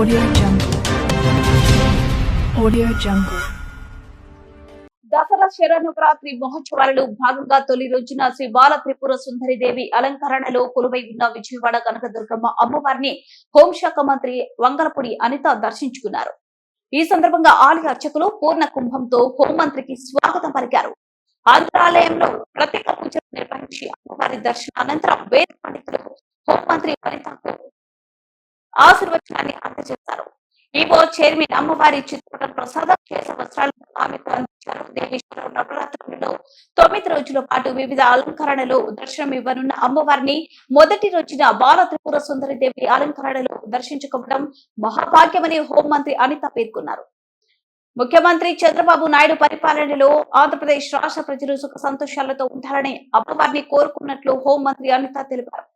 Audio Jungle. Audio Jungle. Dasara Sharannavaratri మహోత్సవాలలో భాగంగా తొలి రోజున శ్రీ బాల త్రిపుర సుందరి దేవి అలంకరణలో కొలువై ఉన్న విజయవాడ కనకదుర్గమ్మ అమ్మవారిని హోంశాఖ మంత్రి వంగలపూడి అనిత దర్శించుకున్నారు. ఈ సందర్భంగా ఆలయ అర్చకులు పూర్ణ కుంభంతో హోంమంత్రికి స్వాగతం పలికారు. ఆంధ్రాలయంలో ప్రత్యేక పూజలు నిర్వహించి అమ్మవారి దర్శన అనంతరం వేద పండితులు హోంమంత్రి అనితకు ఆశీర్వచనాన్ని అందజేశారు. ఈవో చైర్మన్ అమ్మవారి చిత్రపటం ప్రసాదం కేశ వస్త్రాలను ఆమెకు అందించారు. దేవీశ్వరం నవరాత్రులలో 9 రోజుల పాటు వివిధ అలంకరణలో దర్శనం ఇవ్వనున్న అమ్మవారిని మొదటి రోజున బాల త్రిపుర సుందరి దేవి అలంకరణలో దర్శించుకోవడం మహాభాగ్యమని హోంమంత్రి అనిత పేర్కొన్నారు. ముఖ్యమంత్రి చంద్రబాబు నాయుడు పరిపాలనలో ఆంధ్రప్రదేశ్ రాష్ట్ర ప్రజలు సుఖ సంతోషాలతో ఉండాలని అమ్మవారిని కోరుకున్నట్లు హోంమంత్రి అనిత తెలిపారు.